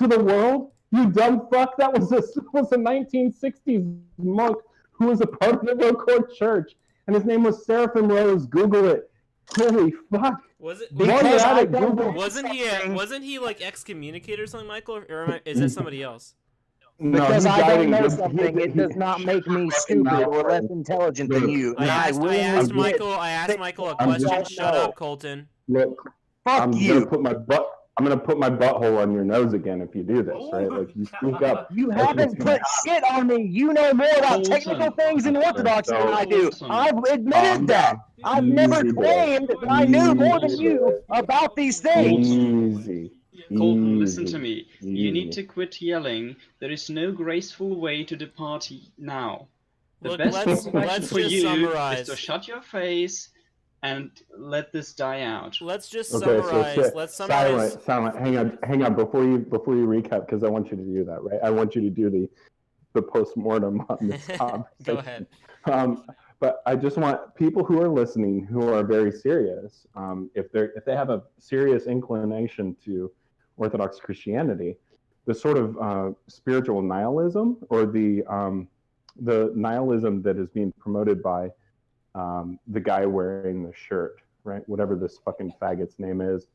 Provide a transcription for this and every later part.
to the world? You dumb fuck! That was a 1960s monk who was a part of the Rocourt Church, and his name was Seraphim Rose. Google it. Holy fuck! Was it? Because I wasn't he like excommunicated or something, Michael? Or is that somebody else? Because No, I don't know something, it does not make me stupid or less intelligent than you. I asked Michael a question. Shut up, Colton. Look, Fuck you. I'm gonna put my butthole on your nose again if you do this, right? Like you speak up. You haven't put shit on me. You know more about technical things in orthodoxy than I do. I've admitted that. I've never claimed that I knew more than you about these things. Easy. Colton, listen to me. You need to quit yelling. There is no graceful way to depart now. The best course for you is to shut your face and let this die out. Let's just summarize. Let's summarize. Silent. Hang on. Before you recap, because I want you to do that, right? I want you to do the post-mortem on this conversation. Go ahead. But I just want people who are listening, who are very serious, if they have a serious inclination to Orthodox Christianity, the sort of spiritual nihilism, or the nihilism that is being promoted by the guy wearing the shirt, right? Whatever this fucking faggot's name is.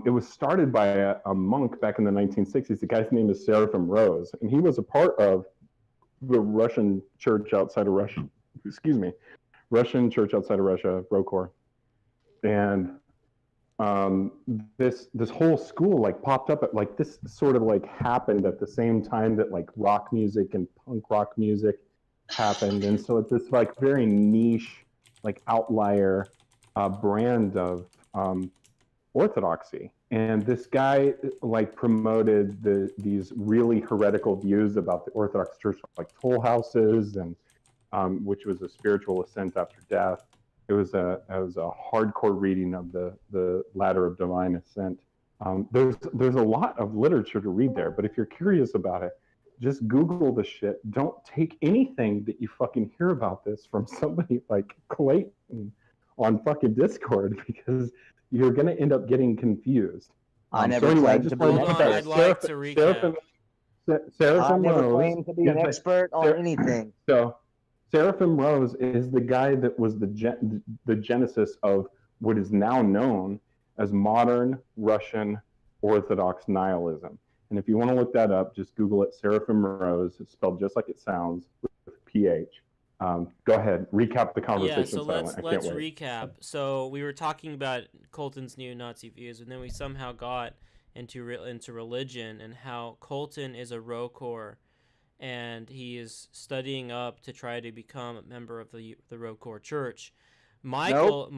It was started by a monk back in the 1960s. The guy's name is Seraphim Rose, and he was a part of the Russian church outside of Russia. Russian church outside of Russia, Rocourt. And this whole school like popped up at like this sort of like happened at the same time that like rock music and punk rock music happened, and so it's this like very niche like outlier brand of orthodoxy. And this guy like promoted these really heretical views about the Orthodox Church, like toll houses, and which was a spiritual ascent after death. It was a hardcore reading of the Ladder of Divine Ascent. There's a lot of literature to read there, but if you're curious about it, just Google the shit. Don't take anything that you fucking hear about this from somebody like Clayton on fucking Discord, because you're gonna end up getting confused. I never claimed to be an expert. I'd like to recap. I never claimed to be an expert on anything. So Seraphim Rose is the guy that was the genesis of what is now known as modern Russian Orthodox nihilism. And if you want to look that up, just Google it, Seraphim Rose. It's spelled just like it sounds, with PH. Go ahead, recap the conversation. Yeah, so let's recap. So we were talking about Colton's neo-Nazi views, and then we somehow got into religion, and how Colton is a Rocourt, and he is studying up to try to become a member of the Rocourt Church. Michael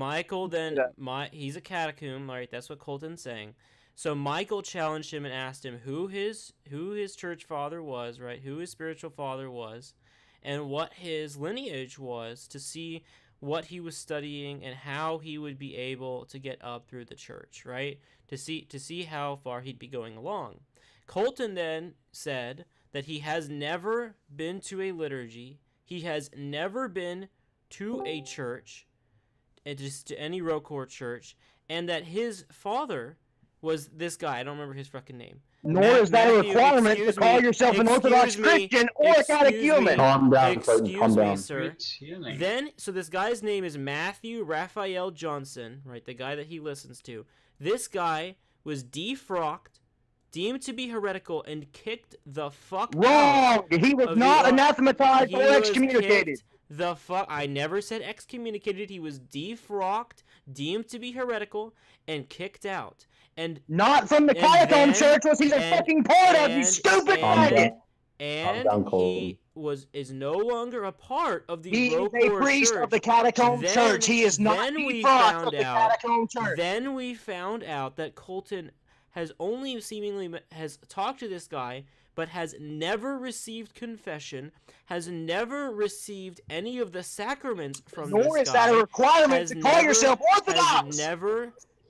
he's a catacomb, right? That's what Colton's saying. So Michael challenged him and asked him who his church father was, right? Who his spiritual father was, and what his lineage was, to see what he was studying and how he would be able to get up through the church, right? To see how far he'd be going along. Colton then said that he has never been to a liturgy, he has never been to a church, just to any Rocourt church, and that his father was this guy. I don't remember his fucking name. Nor is that a requirement to call yourself an Orthodox Christian or a catechumen. Calm down, Excuse me, sir. Then, so this guy's name is Matthew Raphael Johnson, right? The guy that he listens to. This guy was defrocked, deemed to be heretical, and kicked the fuck out. Wrong! He was not anathematized or excommunicated. I never said excommunicated. He was defrocked, deemed to be heretical, and kicked out. And not from the catacomb church was he a fucking part of, you stupid faggot! And he is no longer a part of the Rocourt Church. He is a priest of the catacomb church. He is not defrocked of the catacomb church. Then we found out that Colton has only seemingly has talked to this guy, but has never received confession, has never received any of the sacraments from this guy. Nor is that a requirement to call yourself Orthodox!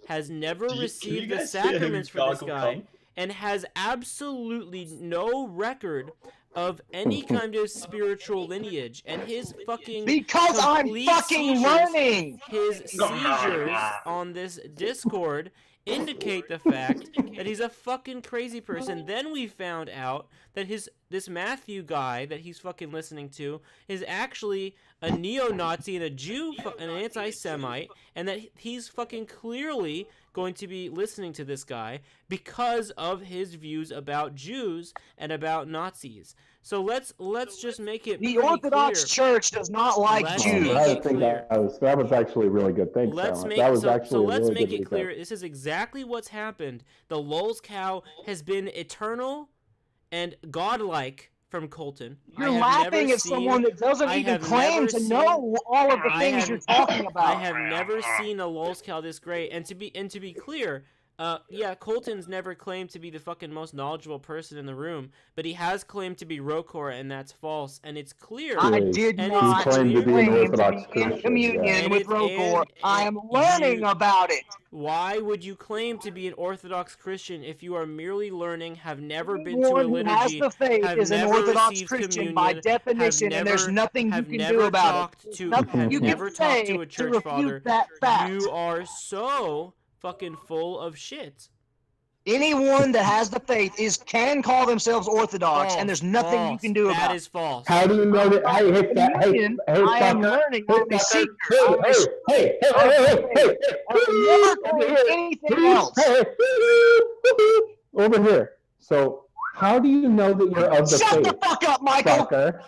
Has never received the sacraments from this guy, and has absolutely no record of any kind of spiritual lineage. And his fucking because I'm fucking learning. His seizures on this Discord indicate the fact that he's a fucking crazy person. Then we found out that this Matthew guy that he's fucking listening to is actually a neo-Nazi and a Jew, an anti-Semite, and that he's fucking clearly going to be listening to this guy because of his views about Jews and about Nazis. So let's just make it the Orthodox clear. Church does not like Jews. I think that was actually really good. Thanks, Let's Alan. make That was so actually let's really make good it clear. recap. This is exactly what's happened. The Lulz cow has been eternal and godlike from Colton. You're laughing at someone that doesn't even claim to know all of the things you're talking about. I have never seen a Lulz cow this great. And to be clear, yeah, Colton's never claimed to be the fucking most knowledgeable person in the room, but he has claimed to be Rokor, and that's false. And it's clear. I did not claim to be in communion with Rokor. I am learning about it. Why would you claim to be an Orthodox Christian if you are merely learning, have never been to a liturgy, has the faith have is an never Orthodox received Christian communion, by definition, and there's nothing you can do about it. You never talked to a church father. That fact. You are so fucking full of shit. Anyone that has the faith can call themselves Orthodox, and there's nothing you can do about it. That is false. How do you know that? I am learning. I'm a seeker. Hey! I've never claimed anything else. Over here. So, how do you know that you're of the faith? Shut the fuck up, Michael! Fucker.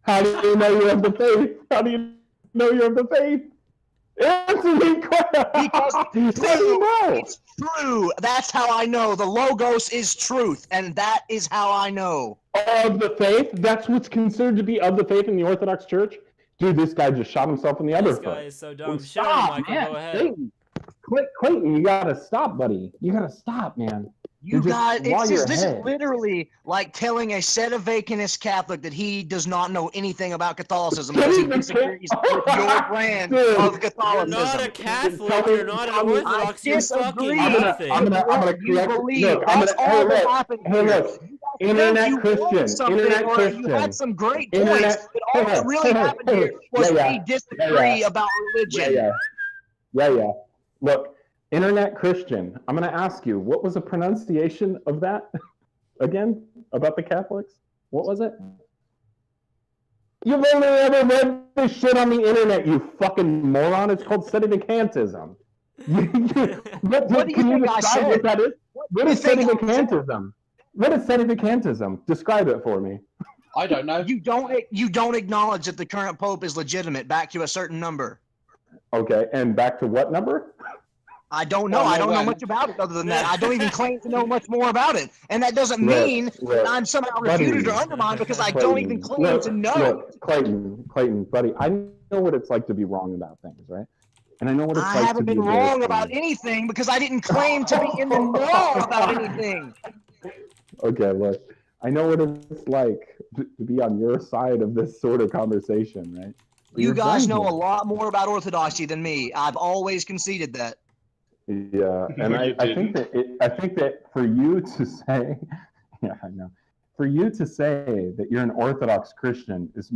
How do you know you're of the faith? How do you know you're of the faith? Answer me, because it's true. That's how I know. The Logos is truth, and that is how I know. Of the faith? That's what's considered to be of the faith in the Orthodox Church? Dude, this guy just shot himself in the other foot. This guy is so dumb. Stop, Michael, man. go ahead. Clayton, you gotta stop, buddy. You gotta stop, man. This is literally like telling a sedevacanist Catholic that he does not know anything about Catholicism because he disagrees with your brand of Catholicism. You're not a Catholic. You're not an Orthodox. You're fucking nothing. I'm gonna correct. Look, Internet Christian. You had some great points, but all that really happened here was we disagree about religion. Yeah. Look. Internet Christian, I'm going to ask you, what was the pronunciation of that again about the Catholics? What was it? You've only ever read this shit on the internet, you fucking moron. It's called sedevacantism. What do you think I said? What that is? What is sedevacantism? What is sedevacantism? Describe it for me. I don't know. You don't acknowledge that the current pope is legitimate back to a certain number. Okay, and back to what number? I don't know. I don't know much about it other than that. I don't even claim to know much more about it. And that doesn't mean that I'm somehow refuted or undermined because I don't even claim to know. Look, Clayton, buddy, I know what it's like to be wrong about things, right? And I know what it's like to be... I haven't been wrong about anything because I didn't claim to be in the know about anything. Okay, look, I know what it's like to be on your side of this sort of conversation, right? You guys know a lot more about Orthodoxy than me. I've always conceded that. Yeah, and I think that for you to say, yeah, I know, for you to say that you're an Orthodox Christian is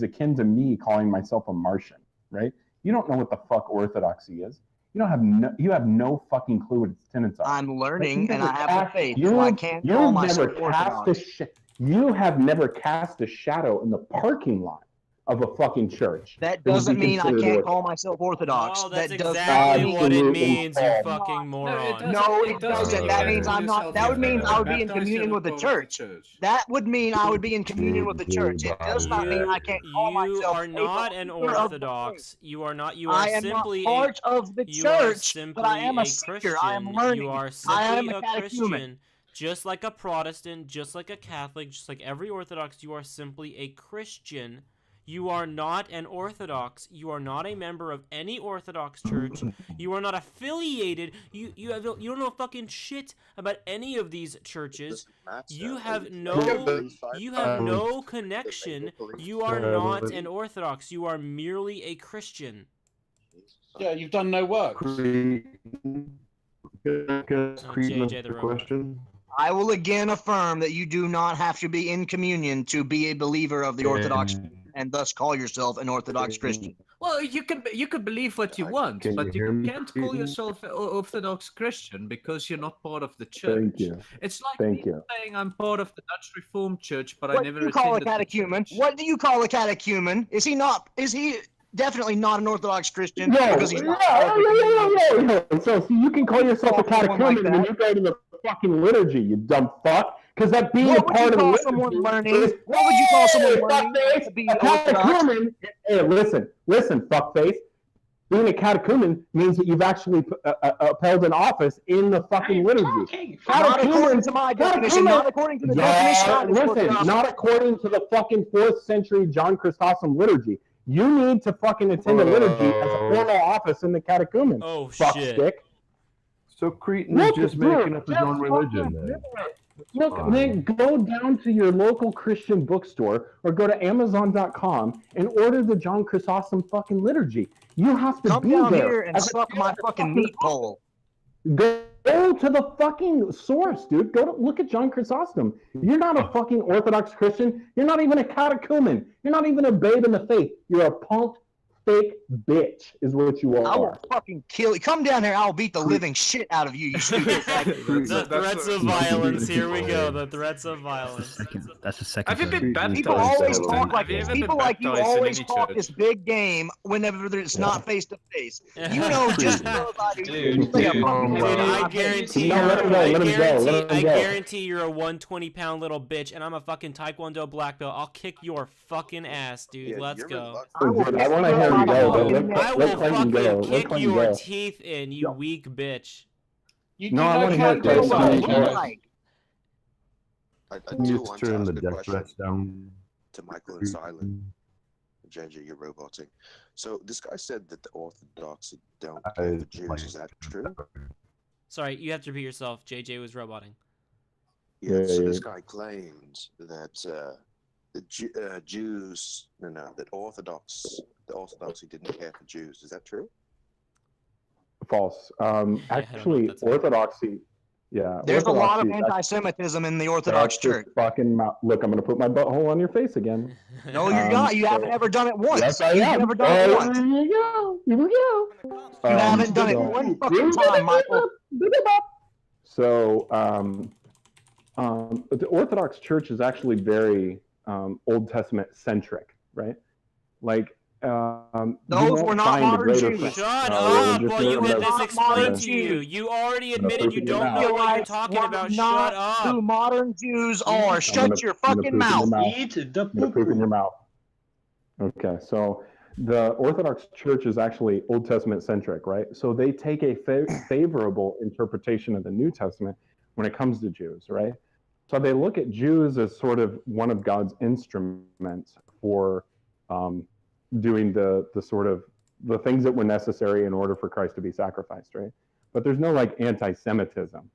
akin to me calling myself a Martian, right? You don't know what the fuck Orthodoxy is. You have no fucking clue what its tenets are. I'm learning, and I have the faith, so I can't call myself Orthodox. You have never cast a shadow in the parking lot of a fucking church. That doesn't mean I can't call myself Orthodox. Oh, that's exactly what it means, you fucking moron. No, it doesn't. That means I'm not. That would mean I would be in communion with the church. That would mean I would be in communion with the church. It does not mean I can't call myself. You are not an Orthodox. You are not. You are simply part of the church, but I am a seeker. I am learning. You are simply a Christian. Just like a Protestant, just like a Catholic, just like every Orthodox, you are simply a Christian. You are not an Orthodox. You are not a member of any Orthodox church. You are not affiliated. You don't know fucking shit about any of these churches. You have no connection. You are not an Orthodox. You are merely a Christian. Yeah, you've done no work. JJ the question. I will again affirm that you do not have to be in communion to be a believer of the Orthodox and thus call yourself an Orthodox Christian. Well, you can believe what you want, Can but you hear you me, can't call Keaton? yourself an Orthodox Christian because you're not part of the church. Thank you. It's like Thank me you. saying I'm part of the Dutch Reformed Church, but I What never do you call a attended the catechumen? church. What do you call a catechumen? Is he not? Is he definitely not an Orthodox Christian No, because he's not? yeah. So see, you can call yourself a Call someone like catechumen when you go to the fucking liturgy, you dumb fuck. Because that being What a would you part of the call liturgy someone learning? is, What would you call someone hey, learning fuckface, to be a Orthodox? catechumen. Hey, listen, fuckface. Being a catechumen means that you've actually upheld an office in the fucking liturgy. Not according to my definition. Not according to the definition I was looking Listen, up. not according to the fucking 4th century John Chrysostom liturgy. You need to fucking attend a liturgy as a formal office in the catechumen. Oh Fuck shit. stick. So Cretan is just making up his own religion then. Look, man, go down to your local Christian bookstore or go to Amazon.com and order the John Chrysostom fucking liturgy. You have to Come be down there. here and suck my fucking meat pole. Go to the fucking source, dude. Go to look at John Chrysostom. You're not a fucking Orthodox Christian. You're not even a catechumen. You're not even a babe in the faith. You're a punk, fake bitch, is what you I will are. fucking kill you. Come down here. I'll beat the living shit out of you. You stupid faggot. The threats of violence. Here we go. The threats of violence. That's the second. Have you been baptized? People always Colton? talk like Have you this. ever been People like you baptized in always any talk church? this big game whenever it's not face to face. You know just as well as I do. Dude, You play a dude. fucking Dude, game. I guarantee No, let him go, let him go, let him I go. guarantee you're a 120-pound little bitch, and I'm a fucking Taekwondo black belt. I'll kick your fucking ass, dude. Yeah, Let's you're go. reluctant. I will Dude, I want to hear you go. I will Clayton go. fucking Let kick Clayton your go. teeth in, you weak bitch. You No, do I know wanna hear Clayton Clayton. go. Yeah. like. I You do just want to turn ask the a death question threats down. to Michael and Silent. JJ, you're roboting. So this guy said that the Orthodox don't care for Jews. Is that true? Sorry, you have to repeat yourself. JJ was roboting. Yeah. So Yeah. this guy claims that the Jews, that the Orthodoxy didn't care for Jews. Is that true? False. I don't know Actually, if that's a- Orthodoxy. Yeah. There's a lot of Orthodoxy, anti-Semitism in the Orthodox that's just Church. fucking look, I'm gonna put my butthole on your face again. No, you're not. You haven't ever done it once. Yes, I You've am. never done it once. Here we go. Here we go. You haven't done it one fucking time, Michael. So, the Orthodox Church is actually very Old Testament centric, right? Like, Those were not modern Jews. Shut No, up religious while you had religious- this explained modern to you. Jews. You already gonna admitted poop you in your don't mouth. know what you're Israelites talking were about. not Shut who up. modern Jews are. Shut gonna- your I'm gonna fucking poop in your mouth. mouth. Eat the I'm gonna poop in poo-poo. your mouth. Okay, so the Orthodox Church is actually Old Testament centric, right? So they take a favorable interpretation of the New Testament when it comes to Jews, right? So they look at Jews as sort of one of God's instruments for doing the sort of the things that were necessary in order for Christ to be sacrificed, right? But there's no like anti-Semitism.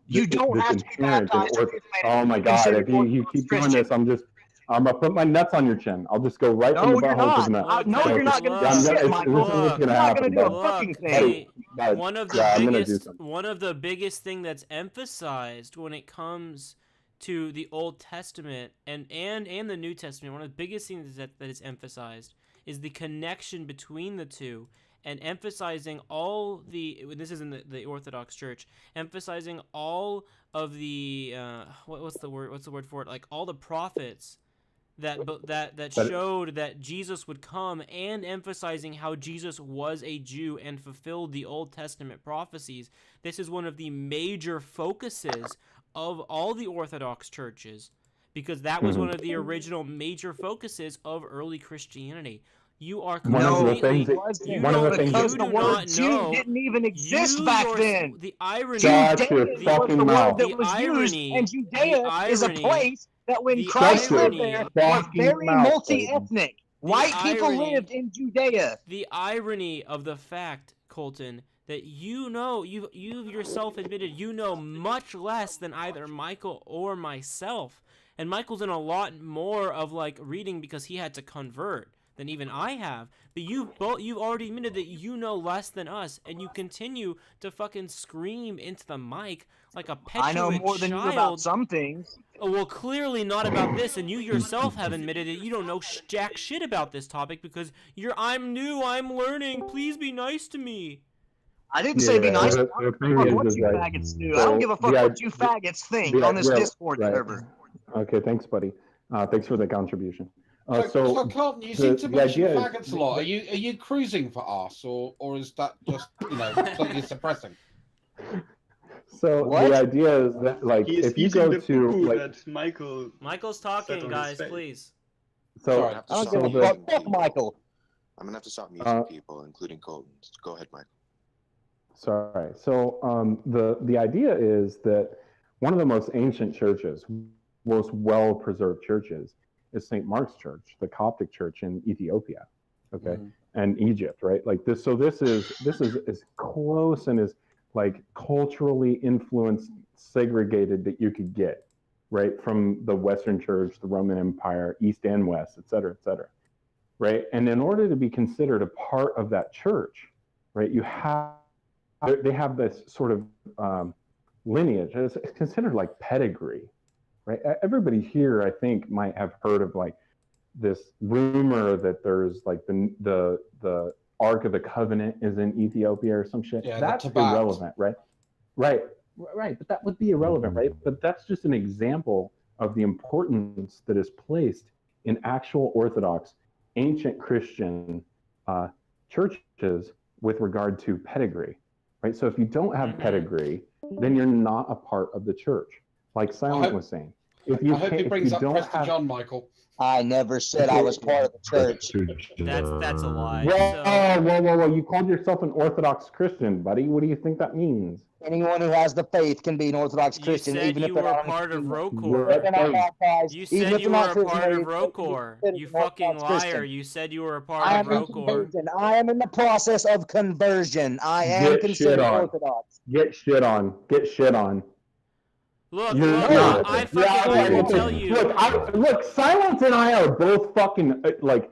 You don't that's have to be inherent in baptized. Oh my God! If you keep doing this, I'm gonna put my nuts on your chin. I'll just go right from No, the you're butthole to not. the nut. No, you're not going to do shit, Michael. This is what's You're gonna not going happen, to do a bud. fucking thing. Hey, Bud, one of the yeah, I'm gonna do biggest something. one of the biggest thing that's emphasized when it comes to the Old Testament and the New Testament, one of the biggest things that is emphasized is the connection between the two, and emphasizing all the, this is in the Orthodox Church, emphasizing all of the what's the word for it, like all the prophets that showed that Jesus would come, and emphasizing how Jesus was a Jew and fulfilled the Old Testament prophecies. This is one of the major focuses of all the Orthodox churches, because that was one of the original major focuses of early Christianity. You are completely. Because the word Jew didn't even exist back then. The irony. Shut your Judea was fucking the mouth. word that was used, and Judea is a place that when Christ lived there was very multi-ethnic. White people lived in Judea. The irony of the fact, Colton, that you yourself admitted you know much less than either Michael or myself. And Michael's in a lot more of like reading because he had to convert. than even I have. But you've already admitted that you know less than us, and you continue to fucking scream into the mic like a petulant I know more than you about child. some things. Oh, well, clearly not about this, and you yourself have admitted that you don't know jack shit about this topic because I'm new, I'm learning, please be nice to me. I didn't say be nice. I The don't thing give a fuck is, what is you like, faggots do. so I don't give a fuck the what you faggots think on this Discord server. Okay, thanks, buddy. Thanks for the contribution. So Colton, you seem to the mention idea faggots a lot. Are you cruising for us, or is that just completely suppressing? So What? the idea is that, like, He is if you eating go the to poo like, that Michael's sat talking, on his guys, face. please. so Sorry. I I don't give a fuck. Fuck Michael. I'm gonna have to stop muting people, including Colton. Go ahead, Michael. sorry. So the idea is that one of the most ancient churches, most well-preserved churches, is St. Mark's Church, the Coptic church in Ethiopia, okay, and Egypt, right? Like this. So this is as close and as like culturally influenced, segregated that you could get, right, from the Western Church, the Roman Empire, East and West, et cetera, right? And in order to be considered a part of that church, right, they have this sort of lineage. It's considered like pedigree, right? Everybody here, I think, might have heard of like this rumor that there's like the Ark of the Covenant is in Ethiopia or some shit. Yeah, that's irrelevant, right? Right. But that would be irrelevant, right? But that's just an example of the importance that is placed in actual Orthodox, ancient Christian churches with regard to pedigree, right? So if you don't have pedigree, then you're not a part of the church, like Silent was saying. I hope he brings up Prester John, Michael. I never said I was part of the church. That's a lie. Whoa! You called yourself an Orthodox Christian, buddy. What do you think that means? Anyone who has the faith can be an Orthodox Christian, even if you they're were not part of Christian. RoCore. You Even said if you they're were not a Christian, part of they're RoCore. considered You an fucking Orthodox liar. Christian. You said you were a I part of am in RoCore. conversion. I am in the process of conversion. I am Get considered shit on. Orthodox. Get shit on. Look, You're look, not. I will tell you. Look, Silence and I are both fucking like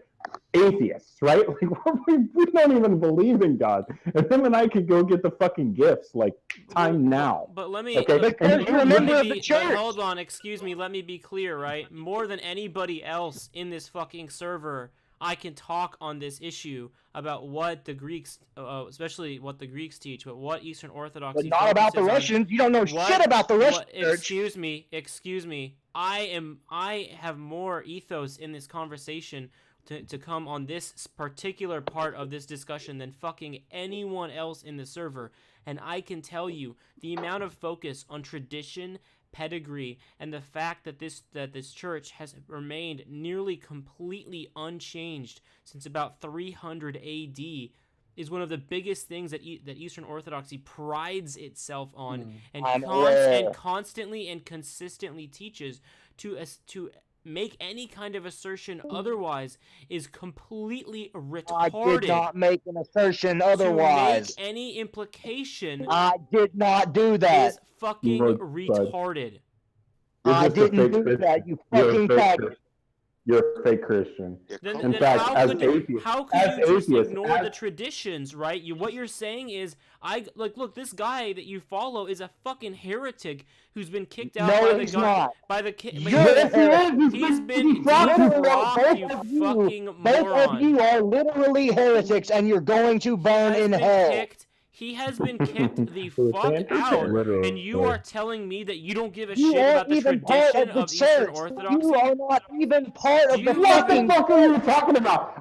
atheists, right? Like we don't even believe in God, and him and I could go get the fucking gifts like time now. But let me. Okay, because you're a member of the church. But hold on, excuse me. Let me be clear, right? More than anybody else in this fucking server, I can talk on this issue about what the Greeks, especially what the Greeks teach, but what Eastern Orthodoxy. But not about the Russians. You don't know shit about the Russian church. Excuse me. I have more ethos in this conversation to come on this particular part of this discussion than fucking anyone else in the server, and I can tell you the amount of focus on tradition, pedigree, and the fact that this church has remained nearly completely unchanged since about 300 AD is one of the biggest things that Eastern Orthodoxy prides itself on, and constantly and consistently teaches to make any kind of assertion otherwise is completely retarded. I did not make an assertion otherwise. To make any implication, I did not do that. Is fucking retarded. I didn't do that, you fucking faggot. You're a fake Christian. Then fact, how could you just ignore the traditions, right? What you're saying is, look, this guy that you follow is a fucking heretic who's been kicked out by the he's been defrocked, you fucking moron. Both of you are literally heretics, and you're going to burn in hell. He has been kicked the fuck out, and you are telling me that you don't give a shit about the tradition of Eastern Orthodoxy? You are not even part of the fucking... What the fuck are you talking about?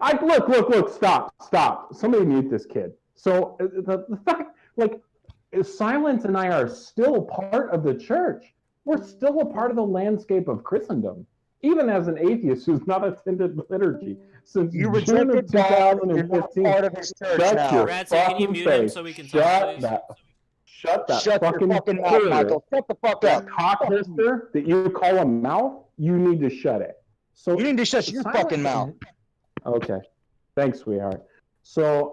Look, stop. Somebody mute this kid. So, the fact, like, Silence and I are still part of the church. We're still a part of the landscape of Christendom. Even as an atheist who's not attended liturgy since June of 2015. Part of his church now. Radson, can you mute him so we can talk, please? Shut your fucking mouth, Michael. Shut the fuck up. Cockfister that you call a mouth, you need to shut it. So you need to shut your fucking mouth. Okay. Thanks, sweetheart. So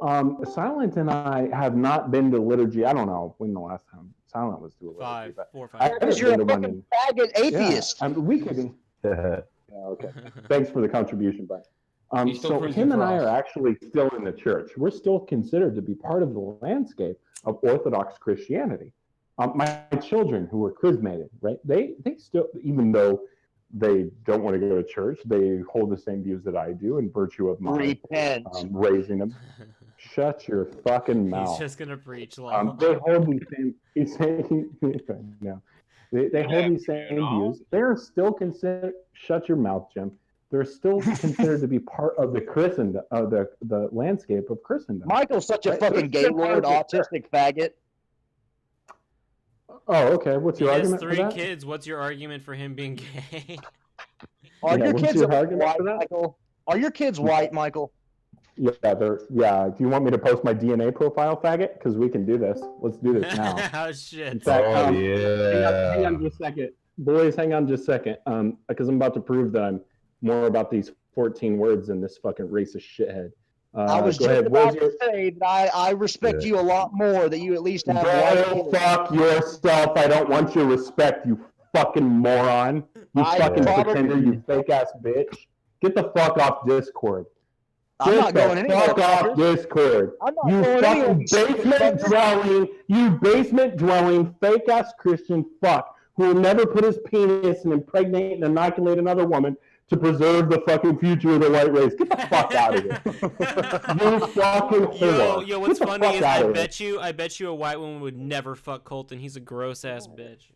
Silent and I have not been to liturgy. I don't know when the last time Silent was to a liturgy. 4 or 5. Because you're a fucking faggot atheist. Yeah, we could. Okay. Thanks for the contribution, bye. still So cruising him for and I us. are actually still in the church. We're still considered to be part of the landscape of Orthodox Christianity. My children who are chrismated, right? They still, even though they don't want to go to church, they hold the same views that I do in virtue of my Repent. raising them. Shut your fucking mouth. He's just gonna preach, lol. They hold these same. No, they hold these same views. They are still considered. Shut your mouth, Jim. They're still considered to be part of the Christendom, of the landscape of Christendom. Michael's such a Right? fucking gay lord, autistic faggot. Oh, okay. What's He your has argument for 3 that? kids. What's your argument for him being gay? Are Yeah, your what's kids your argument white, for that? Michael? Are your kids white, Michael? Yeah, they're. Yeah. Do you want me to post my DNA profile, faggot? Because we can do this. Let's do this now. Oh In shit. fact, Oh, hang on just a second, boys. Hang on just a second. Because I'm about to prove that I'm more about these 14 words than this fucking racist shithead. I was Go just ahead. about to say that I respect you a lot more, that you at least have white Go kids. fuck yourself. I don't want your respect, you fucking moron. You I fucking probably- pretender, you fake ass bitch. Get the fuck off Discord. I'm Get not going the anywhere. fuck off fuckers. Discord. I'm not You going fucking anywhere, you stupid basement fuckers. basement dwelling, fake ass Christian fuck who will never put his penis and impregnate and inoculate another woman to preserve the fucking future of the white race. Get the fuck out of here. You fucking whore. Yo, what's Get the funny fuck is out I of bet you a white woman would never fuck Colton. He's a gross ass bitch.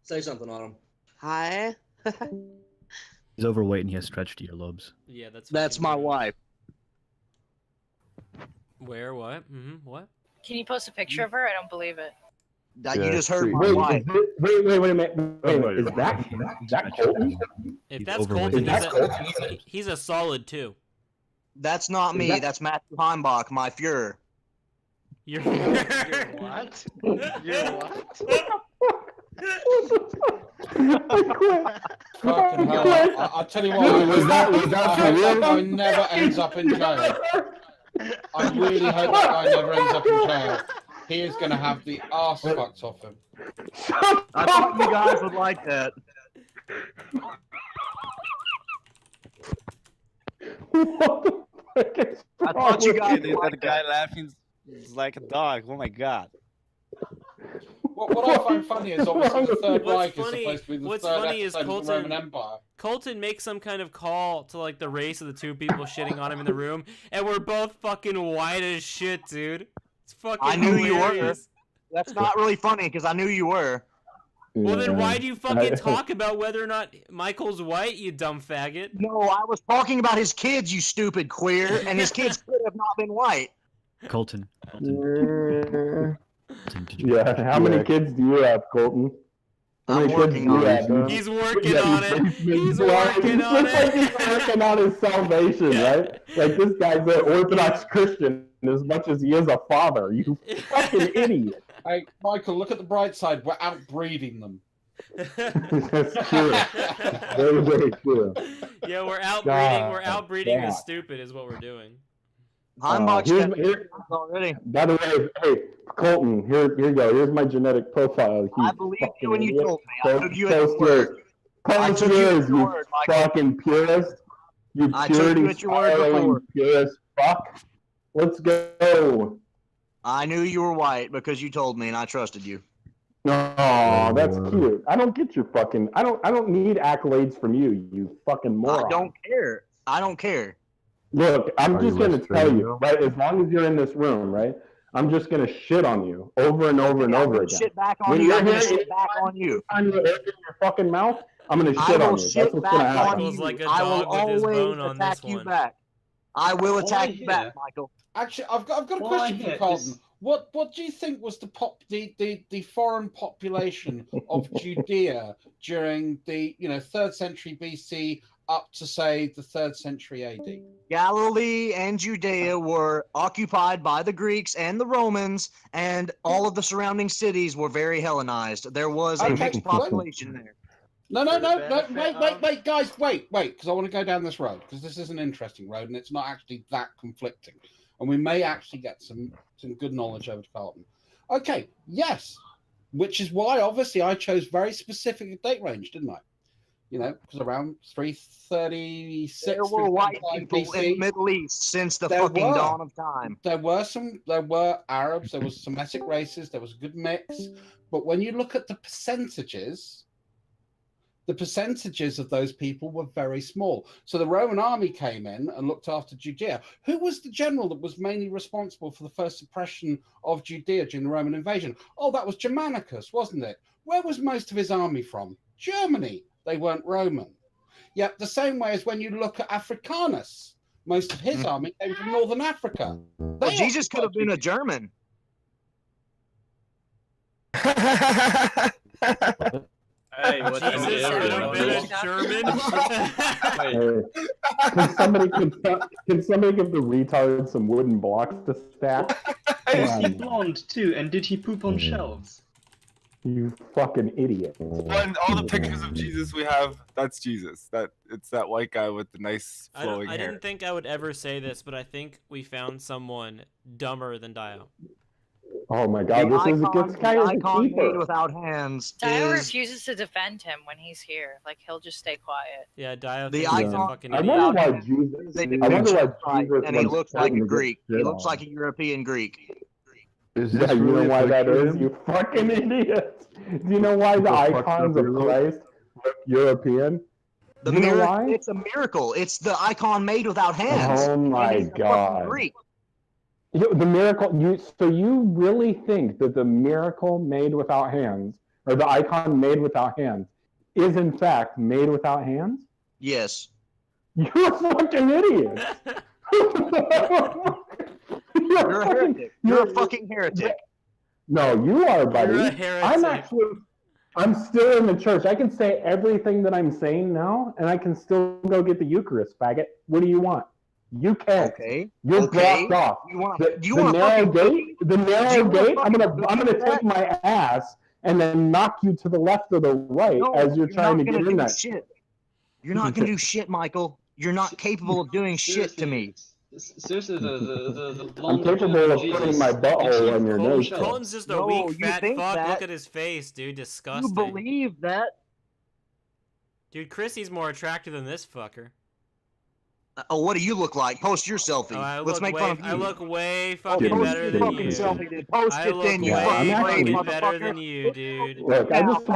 Say something on him. Hi. He's overweight and he has stretched earlobes. Yeah, that's That's fucking my gross. wife. Where? What? What? Can you post a picture of her? I don't believe it. You just heard my Wait, wife. wait a minute. Wait a minute. Is that Colton? If He's that's overweight. Colton, he's a solid 2. That's not me. That's Matthew Heimbach, my Fuhrer. You're What? You're what? Fucking hell. I'll tell you what. Was that I for hope that real? guy never ends up in jail. I really hope that guy never ends up in jail. He is going to have the arse fucked off him. I thought you guys would like that. What the fuck is I thought you guys would That like guy that. laughing is like a dog. Oh my god. What I find funny is obviously the Third What's Reich is funny- supposed to be the what's third funny is episode of the Colton- Roman Empire. Colton makes some kind of call to like the race of the 2 people shitting on him in the room, and we're both fucking white as shit, dude. It's fucking I knew you were. hilarious. That's not really funny because I knew you were. Well, then why do you fucking I- talk about whether or not Michael's white, you dumb faggot? No, I was talking about his kids, you stupid queer, and his kids could have not been white. Colton. Colton, did you Yeah, how many kids do you have, Colton? How I'm many kids working do you on have? it. He's working on it. He's working on Looks like it. he's working on his salvation, right? Like this guy's an Orthodox Christian as much as he is a father. You fucking idiot. Hey, Michael, look at the bright side. We're outbreeding them. That's true. Very, very true. Yeah, we're outbreeding. We're God, outbreeding God. is stupid, is what we're doing. Heimbach's here's- got here- already. By the way, hey, Colton, here you go. Here's my genetic profile. I You believe fucking you when you idiot. told me. I took you at Post your yours. word. I Post took you at yours, your you word, Michael. fucking purist. You I took you purity at your word spiraling before. purist fuck. Let's go. I knew you were white because you told me, and I trusted you. Oh, that's cute. I don't get your fucking. I don't need accolades from you. You fucking moron. I don't care. I don't care. Look, I'm Are just you gonna listening, tell you, Bill? right? As long as you're in this room, right? I'm just gonna shit on you over and over and I'm over gonna again. shit back on When you. you're I'm gonna here, shit back on you. Time you open your fucking mouth, I'm gonna I shit will on you. That's shit what's gonna back on happen. Michael's you. like a I will dog with his always bone on attack this you one. back. I will attack you here? back, Michael. Actually, I've got a Why question for you, here? Colton. This- What do you think was the foreign population of Judea during the 3rd century BC up to say the 3rd century AD? Galilee and Judea were occupied by the Greeks and the Romans, and all of the surrounding cities were very Hellenized. There was a Okay, mixed population there. No, wait, guys, wait, because I want to go down this road, because this is an interesting road, and it's not actually that conflicting. And we may actually get some good knowledge over to Carlton. Okay, yes, which is why, obviously, I chose very specific date range, didn't I? You know, because around 336, There were white 335 people in the BC, Middle East since the there fucking were. dawn of time. There were Arabs, there was Semitic races, there was a good mix. But when you look at the percentages of those people were very small. So the Roman army came in and looked after Judea. Who was the general that was mainly responsible for the first suppression of Judea during the Roman invasion? Oh, that was Germanicus, wasn't it? Where was most of his army from? Germany. They weren't Roman. Yet the same way as when you look at Africanus, most of his army came from Northern Africa. Well, Jesus could have been a German. Hey, what's Jesus could have been a German. Can somebody give the retard some wooden blocks to stack? Was he blonde too? And did he poop on shelves? You fucking idiot. When all the pictures of Jesus we have, that's Jesus. It's that white guy with the nice flowing I hair. didn't think I would ever say this, but I think we found someone dumber than Dio. Oh my god, The this is icon- this guy the is a icon made keeper. without hands Dio is refuses to defend him when he's here. Like, he'll just stay quiet. Yeah, Dio the thinks he's a icon. fucking I idiot. wonder why without Jesus. hands is a I wonder why Christ, Jesus and he was looks like a starting to get Greek. He shit looks on. like a European Greek. Is Yeah, this you know really why that picture is, him? you fucking idiot. Do you know why the What fucked icons up of your look? Christ look European? The You know miracle. why? It's a miracle. It's the icon made without hands. Oh my And he's a fucking god. Greek. The miracle. So you really think that the miracle made without hands, or the icon made without hands, is in fact made without hands? Yes. You're a fucking idiot. You're a heretic. You're a fucking heretic. No, you are, buddy. You're a heretic. I'm still in the church. I can say everything that I'm saying now, and I can still go get the Eucharist, faggot. What do you want? You can't. Okay. You're Okay. blocked off. You want The, you the want narrow fucking gate. The narrow you wanna gate. I'm fucking gonna do that? take my ass and then knock you to the left or the right No, as you're trying to not get gonna in do that. shit. You're not gonna do shit, Michael. You're not capable of doing shit to me. Seriously, the I'm blonde capable of Jesus, putting my did he butthole on your pull nose. shelves? Colton's just a No, weak you fat think fuck. that- Look at his face, dude. Disgusting. You believe that? Dude, Chrissy's more attractive than this fucker. Oh, what do you look like? Post your selfie. Oh, Let's make fun of you. I look way Oh, fucking post better your than fucking you. selfie, dude. Post I it look then, you way fucking brave fucking better motherfucker. than you, dude. Look, I Now, just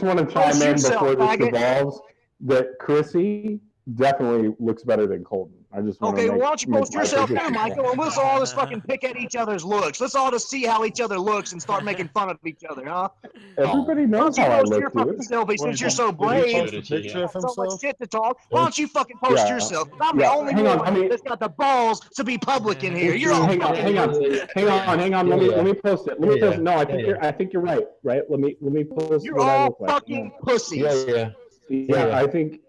want to chime post in yourself, before this faggot. evolves that Chrissy definitely looks better than Colton. I just want Okay, to well, why don't you post my yourself position too, Michael, and let's all just fucking pick at each other's looks. Let's all just see how each other looks and start making fun of each other, huh? Everybody Why knows don't you how I post your look, fucking dude. selfie since you're so Did he brave? post a picture of So much himself? shit to talk. Why don't you fucking post Yeah. yourself? I'm Yeah, the only hang on, one I mean- that's got the balls to be public in here. You're all hang on, fucking hang on. Let me post it. Let me Yeah, post it. No, I think yeah. I think you're right. Right? Let me post You're what I all look like. fucking pussies. Yeah, I think.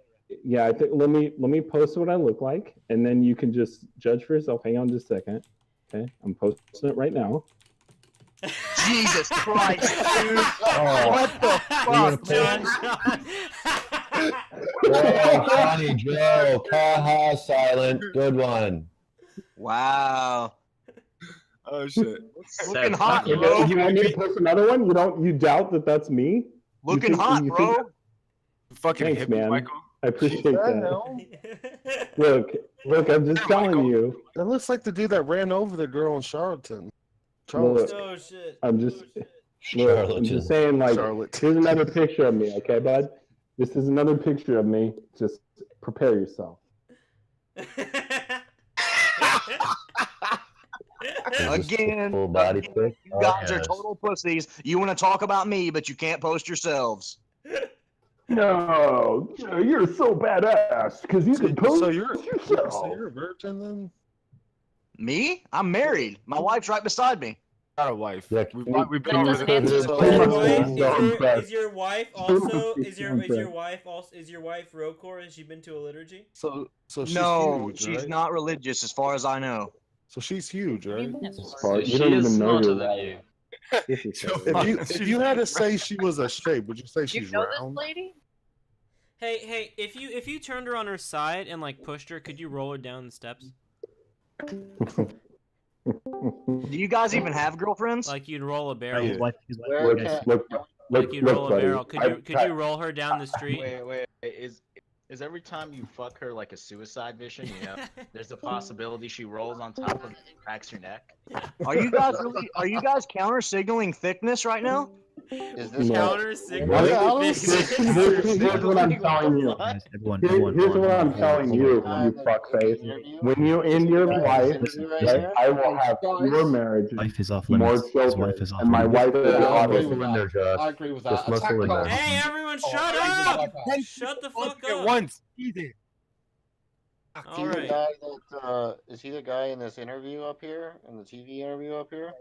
Yeah, I think. Let me post what I look like, and then you can just judge for yourself. Hang on just a second. Okay, I'm posting it right now. Jesus Christ, dude. Oh. What the fuck, man? Oh, funny joke. Haha, silent. Good one. Wow. Oh shit. Looking hot, You bro. want me to post another one? You doubt that that's me? Looking think- hot, you bro. think- Fucking Thanks, hippie, man. Michael. I appreciate that. Look, I'm just Yeah, telling Michael. you. That looks like the dude that ran over the girl in Charlottesville. Look, Oh shit. I'm just saying, like, Charlotte. here's another picture of me, okay, bud? This is another picture of me. Just prepare yourself. Again, Full body again, pic? you Oh, guys are yes. total pussies. You want to talk about me, but you can't post yourselves. No, you're so badass because you can post So you're yourself. a virgin then? Me? I'm married. My wife's right beside me. Not a wife. Yeah, We've can been That over doesn't this. answer So- the Wait, question. Is your wife also is your wife Rokor? Has she been to a liturgy? So she's No, huge, she's right? not religious as far as I know. So she's huge, What do you right? mean it's Far- hard? you She don't is even know smarter you're than right. you. This is so If you had to say she was a shape, would you say Do you she's know this round? lady? Hey, if you turned her on her side and like pushed her, could you roll her down the steps? Do you guys even have girlfriends? Like you'd roll a barrel. His wife, look, look, Like you'd look, roll a buddy, barrel. Could you roll her down the street? Wait. Is every time you fuck her like a suicide mission? You know, there's a possibility she rolls on top of and cracks your neck. Are you guys counter signaling thickness right now? Is this counter Here's signaling? what I'm telling you. Here's what I'm telling you, you fuckface. When you end your life, right, I will have your marriage, Wife is off more limits. His children, wife is off and my limits. wife will be I agree honest. with that. I agree with that. Just muscle in there. Hey, everyone, shut up! Shut the fuck At up! once. Easy. All right. Is he the guy in this interview up here? In the TV interview up here?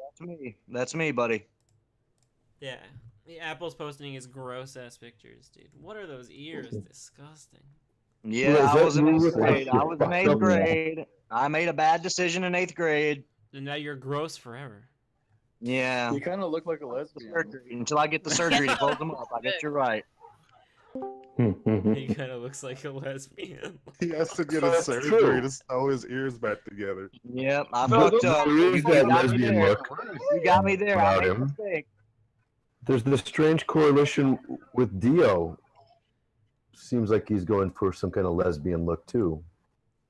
That's me, buddy. Yeah. Apple's posting his gross ass pictures, dude. What are those ears? Disgusting. Yeah, I was in 8th grade. I was in 8th grade. I made a bad decision in 8th grade. And now you're gross forever. Yeah. You kind of look like a lesbian. Until I get the surgery to close them up. I guess you're right. He kind of looks like a lesbian. He has to get a surgery to sew his ears back together. Yep, I fucked up. There is that lesbian look You got me there. I about made a him. mistake. There's this strange correlation with Dio. Seems like he's going for some kind of lesbian look too.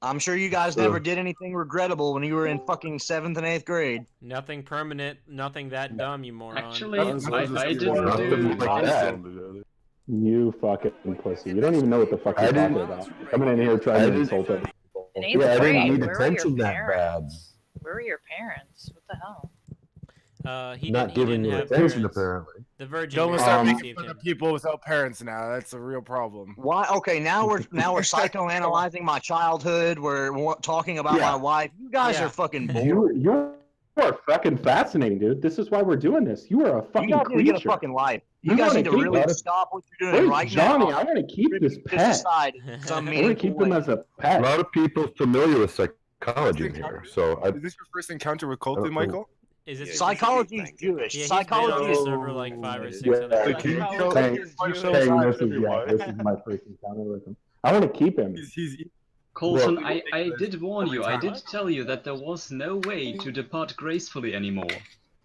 I'm sure you guys never did anything regrettable when you were in fucking 7th and 8th grade. Nothing permanent, nothing that dumb, you moron. Actually, I didn't do like that. You fucking pussy. You don't even know what the fuck you're talking about. Coming in here trying to insult other people. In 8th Yeah, I grade, didn't need where were attention your that bad. parents? Where were your parents? What the hell? He Not giving didn't you have attention, parents. apparently. The Virgin Don't Mary start making received fun him. of people without parents now. That's a real problem. Why? Okay, now we're psychoanalyzing my childhood. We're talking about my wife. You guys are fucking bored. You are fucking fascinating, dude. This is why we're doing this. You are a fucking You guys need to get a creature. fucking life. You I'm guys gonna need to keep really that. stop what you're doing Wait, right Johnny, now. I'm gonna keep this To pet. society in some I'm gonna meaningful keep him way. as a A pet. lot of people familiar with psychology here, so I, Is this your first encounter with Colton, Michael? Is it Psychology is Jewish. Yeah, he's Psychology been on is the server like 5 or 6 Yeah, other times. Hey, You show this signs is of your wife. this is my first encounter with him. I want to keep him. Colton, I did warn you, I did tell you that there was no way to depart gracefully anymore.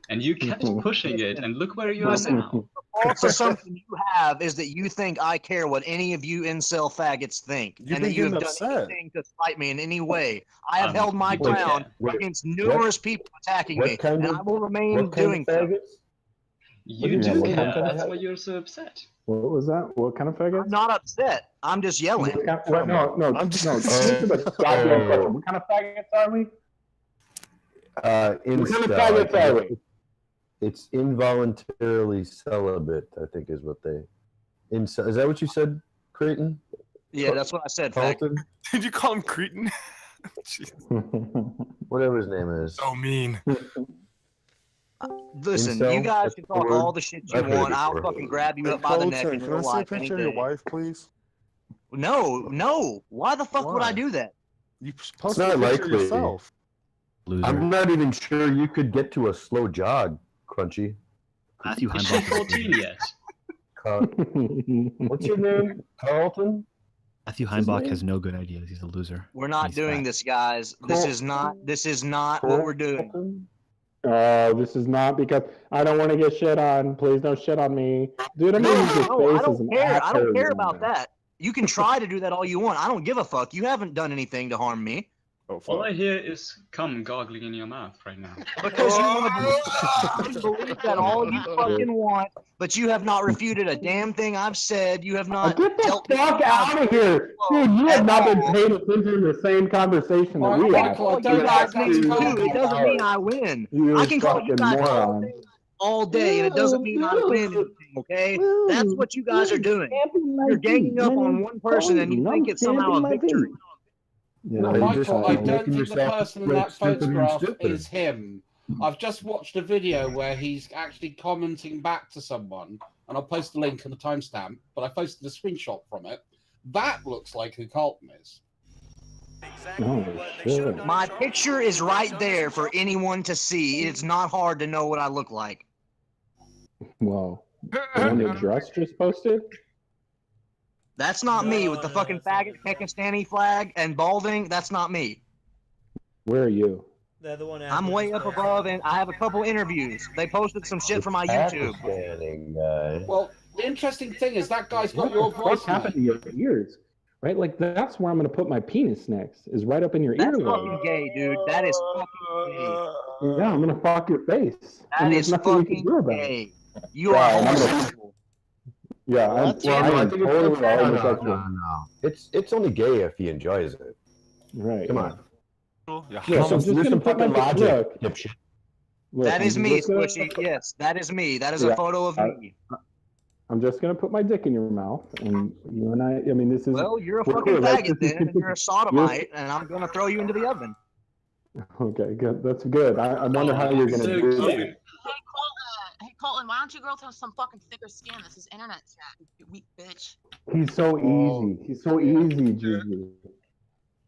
And you kept pushing it, and look where you are now. The false assumption you have is that you think I care what any of you incel faggots think, You've and that been you have getting done upset. anything to spite me in any way. I have held my you did ground that. against numerous people attacking what me, kind and of- I will remain what kind doing of so. faggots? You Yeah, do what care, kind of that's why you're so upset. What was that? What kind of faggot? I'm not upset. I'm just yelling. No. I'm just- Answer the goddamn question. What kind of faggots are we? What kind of faggots are we? It's involuntarily celibate, I think is what they. Is that what you said, Creighton? Yeah, that's what I said. Fag. Colton? Did you call him Cretan? Jeez, Whatever his name is. so mean. Listen, Incel? you guys That's can the talk word? all the shit you I've heard want. it I'll before. fucking grab you Hey, up by the neck Colton, in can real I see a life picture any of your day. wife, please? No. Why the fuck would I Why? do that? You It's posted not a picture likely. yourself. Loser. I'm not even sure you could get to a slow jog, Crunchy. Matthew Is she Heimbach. 14 yet? What's your name? Carlton? Matthew Heimbach has no good ideas. He's a loser. We're not He's doing fat. this, guys. This is not what we're doing. This is not because I don't want to get shit on. Please don't shit on me. Dude, I'm gonna use your No, I face as an don't care. I actor, don't care man. about that. You can try to do that all you want. I don't give a fuck. You haven't done anything to harm me. Oh, All fuck. I hear is cum gargling in your mouth right now. Because you want to believe that all you fucking want, but you have not refuted a damn thing I've said. You have not Get the dealt me fuck out of here! Dude, you have not been all. paying attention to the same conversation that we have. Michael, I You don't guys think need that's to. cool. It doesn't mean I win. You I can call you fucking guys moron. all day, and it doesn't mean I win anything, okay? That's what you guys are doing. You're ganging up on one person, and you think it's somehow a victory. Yeah, Michael, I don't making think the yourself person in look that stupider and photograph stupider. is him. I've just watched a video where he's actually commenting back to someone, and I'll post the link and the timestamp, but I posted a screenshot from it. That looks like who Colton is. Oh, shit. My picture is right there for anyone to see. It's not hard to know what I look like. Whoa. The one that Dress just posted? That's not me with the fucking faggot Pakistani flag and balding. That's not me. Where are you? The other one. I'm way up above, and I have a couple interviews. They posted some shit from my YouTube. Well, the interesting thing is that guy's got your voice. What's happened to your ears? Right, like that's where I'm gonna put my penis next. Is right up in your ear. That's fucking gay, dude. That is fucking gay. Yeah, I'm gonna fuck your face. That is fucking gay. You are homosexual. Yeah, I think it's no. It's only gay if he enjoys it. Right. Come on. Yeah, so just gonna put my logic. That is me, Squishy. Yes, that is me. That is a photo of me. I'm just gonna put my dick in your mouth, and you and I mean, this is. Well, you're a fucking faggot then, and you're a sodomite, and I'm gonna throw you into the oven. Okay, good. That's good. I wonder how you're gonna do it. Hey Colton, why don't you girls have some fucking thicker skin? This is internet chat, you weak bitch. He's so easy. He's so easy, Juju.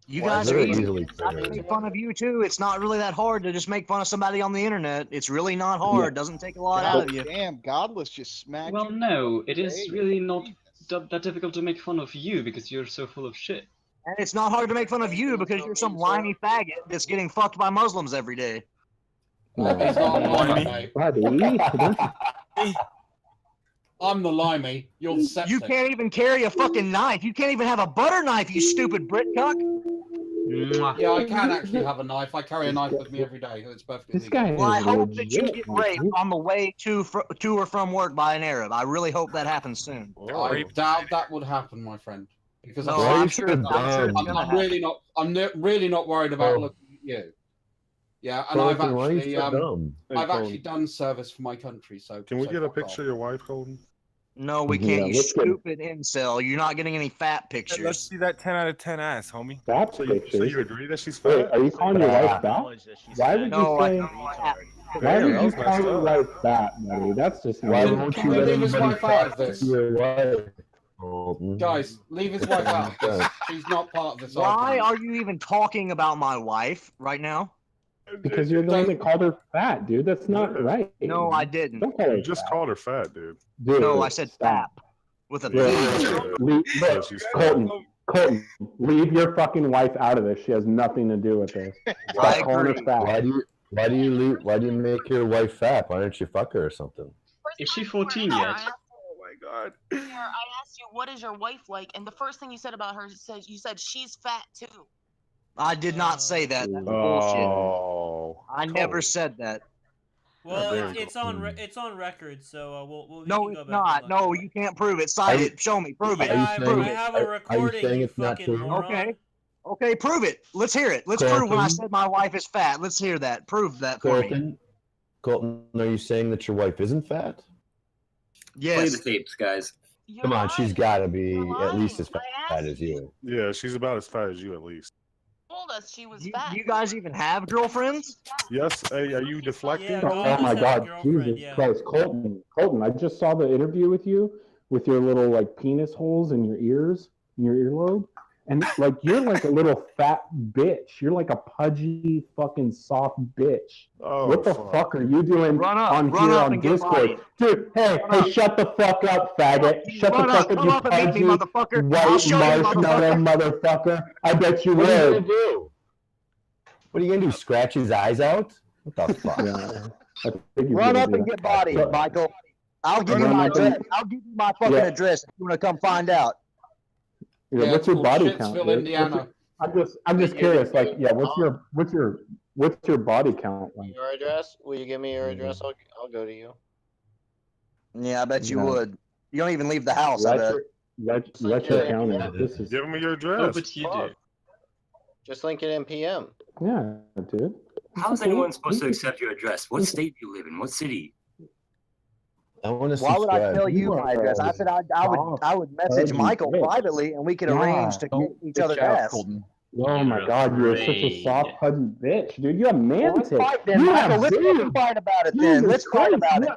You guys are easy. I can make fun of you too. It's not really that hard to just make fun of somebody on the internet. It's really not hard. It doesn't take a lot out of you. Damn, Godless just smacked. Well, no, it is really not that difficult to make fun of you because you're so full of shit. And it's not hard to make fun of you because you're some whiny faggot that's getting fucked by Muslims every day. He's not limey. I'm the limey. You're the septic. You can't even carry a fucking knife. You can't even have a butter knife, you stupid Brit cuck. Yeah, I can actually have a knife. I carry a knife with me every day. It's perfectly legal. Well, I hope that you get raped on the way to or from work by an Arab. I really hope that happens soon. I doubt that would happen, my friend. Because no, I'm sure I'm really not worried about looking at you. Yeah, and I've actually done service for my country. So can we get a picture of your wife, Colton? No, we can't. You stupid incel. You're not getting any fat pictures. Let's see that 10 out of 10 ass, homie. Fat pictures. So you agree that she's fat? Wait, are you calling your wife fat? Why would you say? Why would you call your wife fat, buddy? That's just. Why won't you leave his wife out of this? Guys, leave his wife out of this. She's not part of this. Why are you even talking about my wife right now? Because you're the one that called her fat, dude. That's not right. No, I didn't. Don't call her You just called her fat, dude. No, I said fat. With a Colton, leave your fucking wife out of this. She has nothing to do with this. Stop calling her fat. Why do you make your wife fat? Why don't you fuck her or something? Is she 14 yet? Oh my god. I asked you, what is your wife like? And the first thing you said about her said you said she's fat too. I did not say that. That's bullshit. I never said that. Well, it's on record, so we'll. No, it's not. No, you can't prove it. Cite it. Show me. Prove it. I have a recording. You fucking moron. Okay, prove it. Let's hear it. Let's prove when I said my wife is fat. Let's hear that. Prove that for me. Colton, are you saying that your wife isn't fat? Yes. Play the tapes, guys. Come on, she's got to be at least as fat as you. Yeah, she's about as fat as you at least. Told us she was fat. You guys even have girlfriends? Yes. Hey, are you deflecting? Yeah, oh my God, Jesus Christ, Colton! I just saw the interview with you with your little like penis holes in your ears, in your earlobe, and like you're like a little fat bitch. You're like a pudgy fucking soft bitch. Oh, what the fuck are you doing on Discord? Dude, hey, shut the fuck up, faggot. Shut the fuck up, you pudgy white marshmallow motherfucker. I bet you would. What are you gonna do? Scratch his eyes out? What the fuck? Run up and get body, Michael. I'll give you my address. I'll give you my fucking address if you want to come find out. Yeah, what's your body count? I'm just curious. Like, yeah, what's your body count? Like? Your address? Will you give me your address? I'll go to you. Yeah, I bet you would. You don't even leave the house. I bet. Let your count in. Give me your address. But you do. Just link it in PM. Yeah, dude. How is anyone supposed to accept your address? What state do you live in? What city? I want to Why would I tell you my address? I said I would message Michael privately, and we could arrange to get each other's ass. Oh my God, you're such a soft, pudgy bitch, dude. You have man tits. Let's fight about it then. Let's fight about it.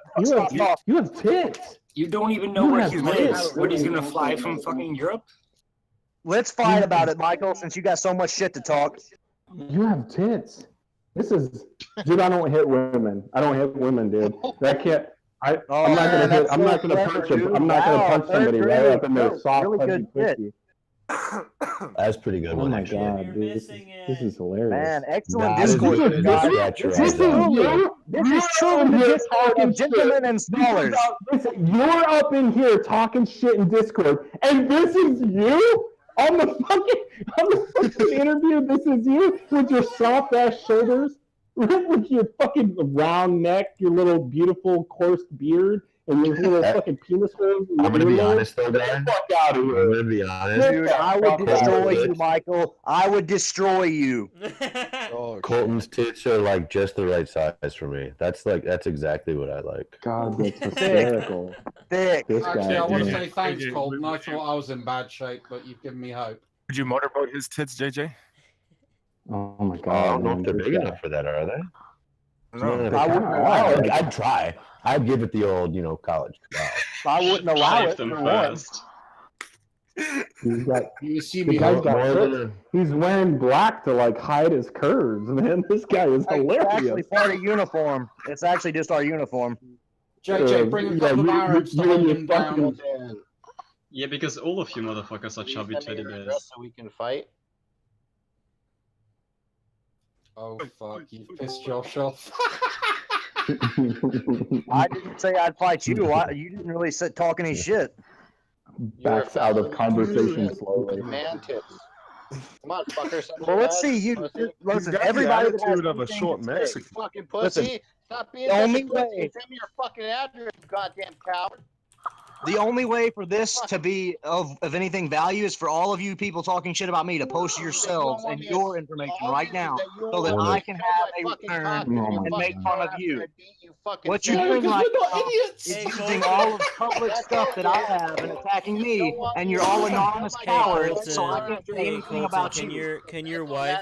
You have tits. You don't even know where he lives. What, he's gonna fly from fucking Europe? Let's fight about it, Michael, since you got so much shit to talk. You have tits. Dude, I don't hit women. I don't hit women, dude. That can't. I'm not gonna punch somebody right up in their soft, pudgy pussy. That's pretty good Oh one, my actually. god, dude, this is hilarious. Man, excellent That is discourse, good. guys. This got your This is eyes on. truly the discourse of gentlemen and scholars. Listen, you're up in here talking shit in Discord, and this is you on the fucking interview. This is you with your soft ass shoulders, with your fucking round neck, your little beautiful coarse beard, and your little fucking penis holes. I'm gonna be honest though, guys. Get the fuck out of here. I'm gonna be honest. Dude, I would destroy you, Michael. I would destroy you. Colton's tits are like just the right size for me. That's exactly what I like. God, that's hysterical. Thick. This Actually, guy, I want to man. say thanks, Colton. I thought I was in bad shape, but you've given me hope. Would you motorboat his tits, JJ? Oh my I god, don't know man, if they're this big guy. enough for that, are they? No. I'd try. I'd give it the old, college try. I wouldn't allow Shave it them for one. first. He's got. You see The me guy's hope. got more curves. than He's wearing black to like hide his curves, man. This guy is It's actually hilarious. part of uniform. It's actually just our uniform. JJ, bring a couple of Arabs to hold him down. Yeah, because all of you motherfuckers are Will you chubby send me teddy your bears. address so we can fight? Oh fuck, you pissed yourself. I didn't say I'd fight you. You didn't really talk any shit. Backs out of conversation slowly. Man tits. Come on, fucker. Well, let's see. Listen, everybody that has attitude of a anything short to say, Mexican. Fucking pussy. Listen, Stop being the such only a pussy. way- Send me your fucking address, you goddamn coward. The only way for this to be of anything value is for all of you people talking shit about me to post yourselves and your information right now so that I can have a return and make fun of you. What you're doing right now is using all of the public stuff that I have and attacking me, and you're all anonymous cowards, so I can't say anything about you. Can your wife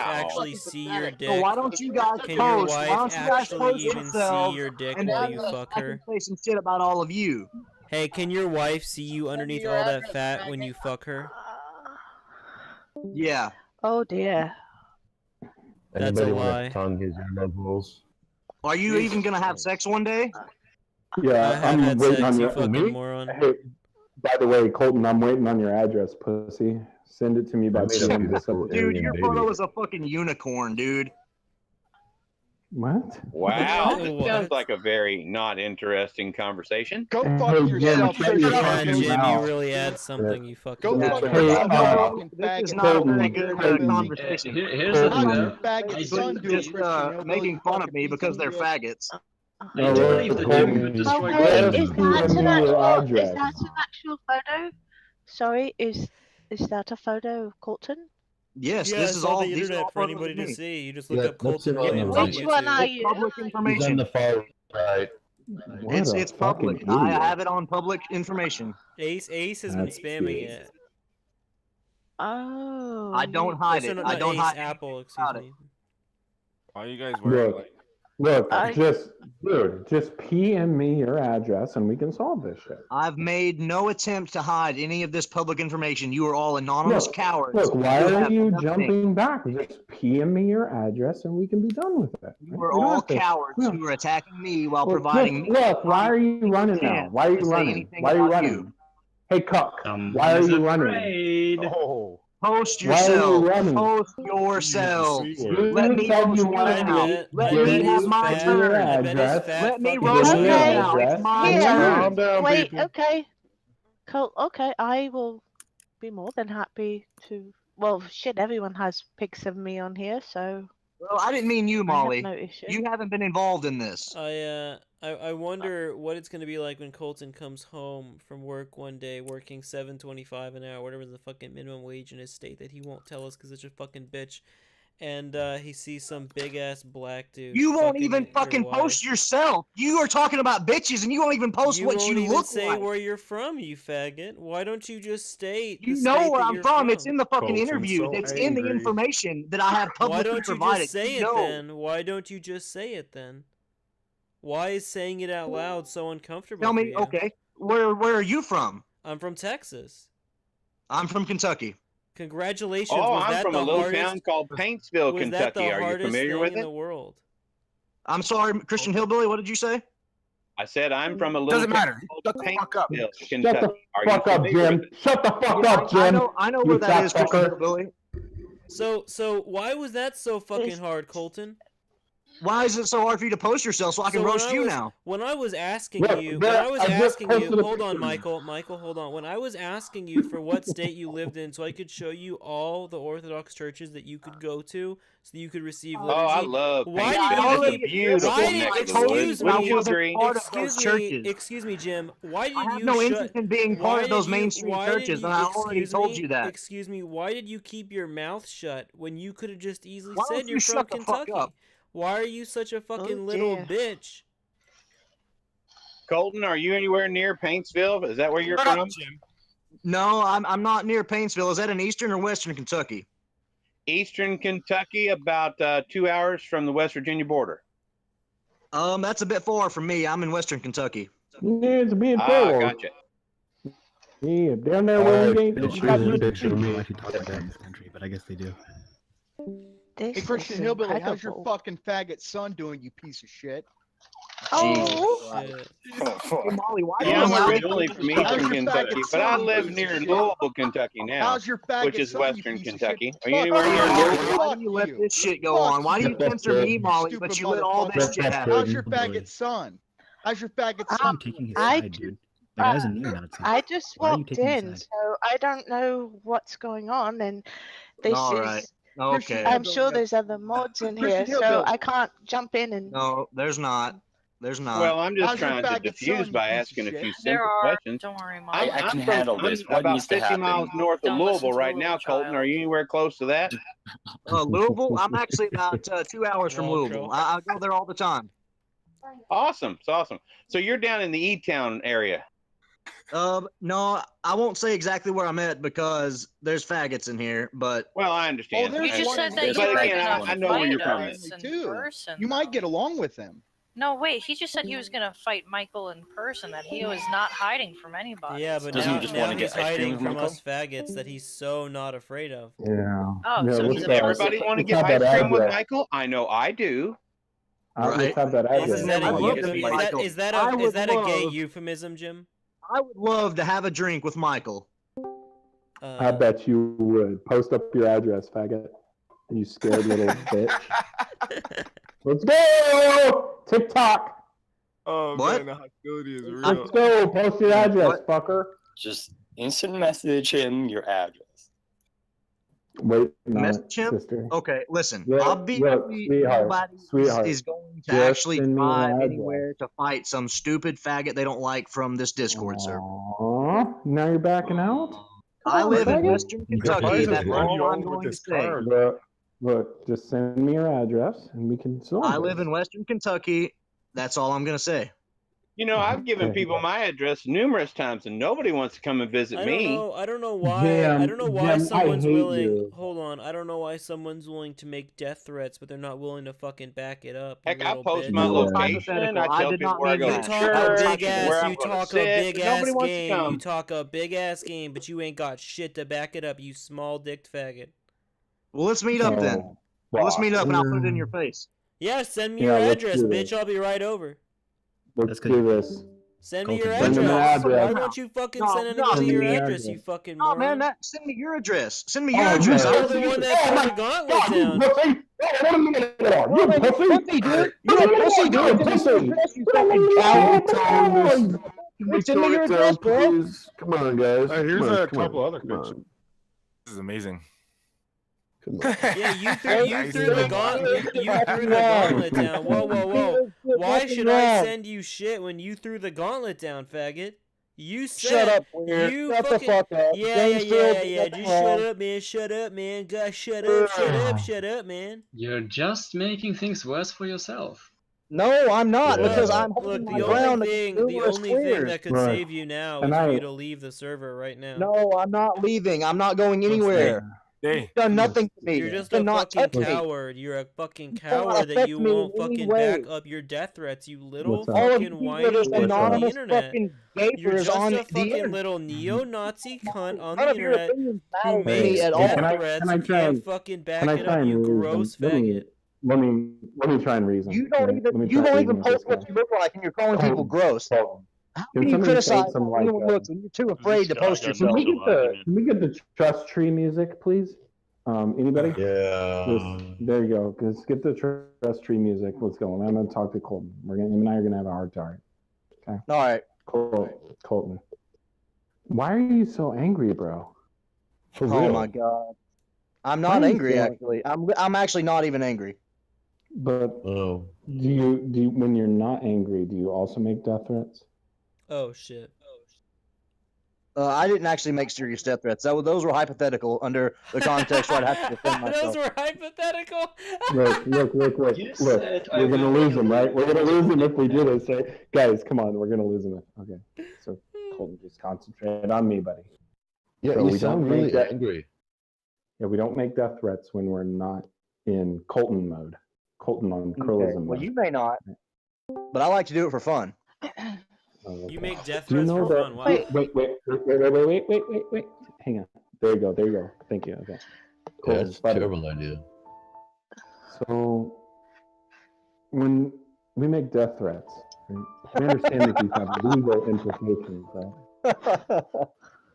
actually see your dick? So why don't you guys Can your post? Why wife don't you guys actually post even see yourselves your dick and while then you fuck I her? can say some shit about all of you. Hey, can your wife see you underneath all that fat when you fuck her? Yeah. Oh dear. That's Anybody a want lie. to tongue his love holes? Are you even gonna have sex one day? Yeah, I have I'm had waiting sex, on you your. fucking moron. Hey, by the way, Colton, I'm waiting on your address, pussy. Send it to me by I made a PM this beautiful up. Dude, Aryan your baby. photo is a fucking unicorn, dude. What? Wow, this What? sounds like a very not interesting conversation. Go Hey, fuck Jim, yourself. shut your Yeah, fucking Jim, you mouth. really add something, you fucking. Go fuck Hey, yourself, you fucking This is faggot. not a Colton, very good Colton. conversation. Here's the thing, How's though. your faggot I son do, doing, Just Christian Hillbilly, making you fun fucking of me piece because of they're shit? faggots. I do believe that Jim could destroy Okay, Colton. is that an Is that an actual photo? Sorry, is that a photo of Colton? Yes, Yeah, this it's is on all the these are internet all for photos anybody of to me. see. You just Yeah, look up that's Colton it on Williams the on Which one are YouTube. you? Public He's on information. the far right. What a It's public. fucking I idiot. have it on public information. Ace has been That's spamming cute. it. Oh. I don't hide So it. no, I not don't Ace, hide Apple, anything excuse about it. me. Why are you guys wearing Look, look, I- just PM me your address and we can solve this shit. I've made no attempt to hide any of this public information. You are all anonymous cowards. Look, why who are have you nothing. jumping back? Just PM me your address and we can be done with it. You We are don't all have to- cowards we don't- who are attacking me while Look, providing me. look, why are you running now? Why are you to say running? anything Why are you about running? you. Hey, Cuck, why are Someone is you running? afraid. Oh. Post Why are you yourself. running? Post yourselves. You Let me said roast you you wanted now. me. Let Give me me have my your turn. address. Let me Give roast me you your now. address. It's my Here. turn. Calm down, Wait, people. okay. Okay, I will be more than happy to. Well, shit, everyone has pics of me on here, so. Well, I didn't mean you, I have Molly. no issue. You haven't been involved in this. I wonder what it's gonna be like when Colton comes home from work one day, working $7.25 an hour, whatever the fucking minimum wage in his state that he won't tell us because it's a fucking bitch, and he sees some big ass black dude. You won't fucking even your fucking wife. post yourself. You are talking about bitches, and you won't even post what won't you even look say like. where you're from, you faggot. Why don't you just state? You the know state where that I'm you're from. It's in the fucking Colton's interview. so It's in the angry. information that I have Why publicly don't you provided. just say You it know. then? Why don't you just say it then? Why is saying it out loud so uncomfortable? Tell for me, you? okay, where are you from? I'm from Texas. I'm from Kentucky. Congratulations. Oh, was I'm that from the a little hardest, town called Paintsville, was that the Kentucky. Are you hardest familiar thing with in it? the world? I'm sorry, Christian Hillbilly. What did you say? I said I'm from a little Doesn't matter. town Shut the fuck up. Paintsville, Shut Kentucky. the Are you fuck up, familiar Jim. with it? Shut the fuck up, Jim. I know You where that fat is, Christian fucker. Hillbilly. So why was that so fucking hard, Colton? Why is it so hard for you to post yourself so I can roast you now? When I was asking Look, you, there- I just posted a hold on, picture. Michael, hold on. When I was asking you for what state you lived in, so I could show you all the Orthodox churches that you could go to, so that you could receive liturgy. Oh, I love Why Paintsville. did It's you a beautiful neck of the woods. Wouldn't you agree? Excuse me, Jim. Why did I have you no shut? interest in being why part of those did you- mainstream why did churches, you- and I already excuse told me, you that. Excuse me. Why did you keep your mouth shut when you could have just easily Why said don't you you're from shut the fuck Kentucky? up? Why are you such a fucking little dear. bitch? Colton, are you anywhere near Paintsville? Is that where you're Shut up, from? Jim. No, I'm not near Paintsville. Is that in Eastern or Western Kentucky? Eastern Kentucky, about 2 hours from the West Virginia border. That's a bit far from me. I'm in Western Kentucky. Yeah, it's being Ah, forward. gotcha. Yeah, down there where we ain't. They we should got really good actually people. talk about that in this country, but I guess they do. Hey, This Christian is Hillbilly, how's your incredible. fucking faggot son doing, you piece of shit? Oh, Hey, Molly, why Yeah, I'm you originally from How's Eastern your Kentucky, faggot but I son, live piece of near shit? Louisville, Kentucky now, How's your faggot which is son, you Western piece of Kentucky. shit? Are you anywhere near Molly, Louisville? why do you let this shit go on? Why do you censor me, Molly, but you let all this shit happen? How's your faggot son? How's your faggot Why are son? you taking his I side, dude? The guy's a neo-Nazi. I just Why are you walked taking his in, side? so I don't know what's going on, and this All is. right. Okay. I'm sure there's other mods in here, Christian so Hillbilly. I can't jump in and. No, there's not. There's not. Well, I'm just How's your trying to faggot diffuse son, you by piece of asking a shit? few There simple are. questions. Don't worry, Mom. I'm, I I'm can from, handle I'm this. What about needs to 50 happen? miles north of Don't listen Louisville to a right now, little Colton. Are child. you anywhere close to that? Louisville? I'm actually about 2 hours from Lol, Louisville. troll. I go there all the time. Awesome. It's awesome. So you're down in the E-Town area. No, I won't say exactly where I'm at because there's faggots in here, but. Well, I understand. there's You just one said in that you But were again, gonna I know where you're fight from. us in person. You might get along with them. No, wait. He just said he was gonna fight Michael in person. That he was not hiding from anybody. Yeah, but Doesn't now, he just now wanna he's get ice cream hiding with from Michael? us faggots that he's so not afraid of. Yeah. Oh, Yeah, so let's he's a Does have- everybody want to let's get have ice that cream with address. Michael? I know I do. Let's have that Right. address. Is that I'd a love to meet Michael. is that I a would gay love- euphemism, Jim? I would love to have a drink with Michael. I bet you would. Post up your address, faggot. You scared little bitch. Let's go! TikTok. Oh What? man, the hostility is real. Let's go. Post your address, fucker. Just instant message him your address. Wait, Message him? sister. Okay, listen. Look, Obviously, sweetheart, nobody sweetheart, is going to just actually send me your drive address. anywhere to fight some stupid faggot they don't like from this Discord server. Aw, now you're backing out? I live in faggot. Western Kentucky. That's all I'm going to say. Look, just send me your address and we can solve I this. live in Western Kentucky. That's all I'm going to say. You know, I've given Okay. people my address numerous times, and nobody wants to come and visit I me. don't know why. Jim, I don't know why Jim, I someone's hate willing. you. Hold on. I don't know why someone's willing to make death threats, but they're not willing to fucking back it up. you Heck, I little post bitch. my That was location. hypothetical. I I tell did people not where I mean go that. to Talk a church, big ass. where I'm You going to talk a sit. big but ass Nobody wants to game. You come. talk a big ass game, but you ain't got shit to back it up. You small dicked faggot. Well, let's meet up then. Oh, Well, let's meet up and I'll put it in your face. Yeah, send me Yeah, your let's address, do bitch. it. I'll be right over. Let's do this. Send me your Send me address. my address. Why don't you fucking No, send no, anybody send me your your address, address. you fucking No, moron? man, send me your address. Send me your Oh, address. you I'll You're put the it one in that your threw face. the gauntlet God, down. you pussy! What a minute you are. You Well, pussy! you're a pussy, dude. You're a pussy, dude. You're a Send me your pussy! address, you fucking coward. Hey, Send me your Toy address, Town, bro. please. Come on, guys. Here's Come on, a come on, couple other come pictures. on, This is amazing. come on. Yeah, you threw the gauntlet. You threw the gauntlet down. Whoa, whoa, whoa! Why should I send you shit when you threw the gauntlet down, faggot? You said. Shut up, Weird. You Shut fucking. the fuck up. Yeah. James Field, shut Just the hell. shut up, man. Shut up, man. Guys, shut up. Shut up, man. You're just making things worse for yourself. No, I'm not, Yeah. because I'm Look, holding my the ground only against thing, the numerous only thing queers. that could Right. save you now And is for I- you to leave the server right now. No, I'm not leaving. I'm not going anywhere. Hey, You've done nothing to me. You're You just a cannot fucking touch me. coward. You're a fucking cannot coward that affect you me in won't any fucking way. back up your death threats, you little What's up? All of fucking you people whiny are just bitch on the anonymous internet. fucking You're gapers just on a the fucking internet. little neo-Nazi cunt on None the of your internet opinions who matter to me makes at death all. Can I threats try and can't and- fucking back Can I it try up, and you leave? gross Let me- faggot. let me try and reason. You don't right? Let me even you try and don't reason even with this post what guy. you look like, and you're calling people gross. Colton, How can can you somebody say criticize some how like anyone looks when you're too afraid to post can yourself? we get the trust tree music, please? Anybody? Yeah. There you go. Just get the trust tree music. Let's go. I'm gonna talk to Colton. Him and I are gonna have a heart to heart. Okay. All right. Colton. Why are you so angry, bro? For Oh real. my god. I'm Why not are you angry so- actually. I'm actually not even angry. But Oh. do you when you're not angry, do you also make death threats? Oh shit. I didn't actually make serious death threats. Those were hypothetical under the context where I'd have to defend myself. Those were hypothetical. Look. You Look, said I we're gonna will lose kill him, right? you. We're gonna lose him if we do this, right? Guys, come on, we're gonna lose him. Okay. So Colton, just concentrate on me, buddy. Yeah, So you we sound don't really make that- angry. Yeah, we don't make death threats when we're not in Colton mode. Colton on Okay. Krillism Well, mode. you may not, but I like to do it for fun. You make death Do you threats know for that? fun. Wow. Wait. Hang on. There you go. Thank you. Okay. Yeah, that's a terrible idea. So when we make death threats, right, we understand that these have legal implications, right?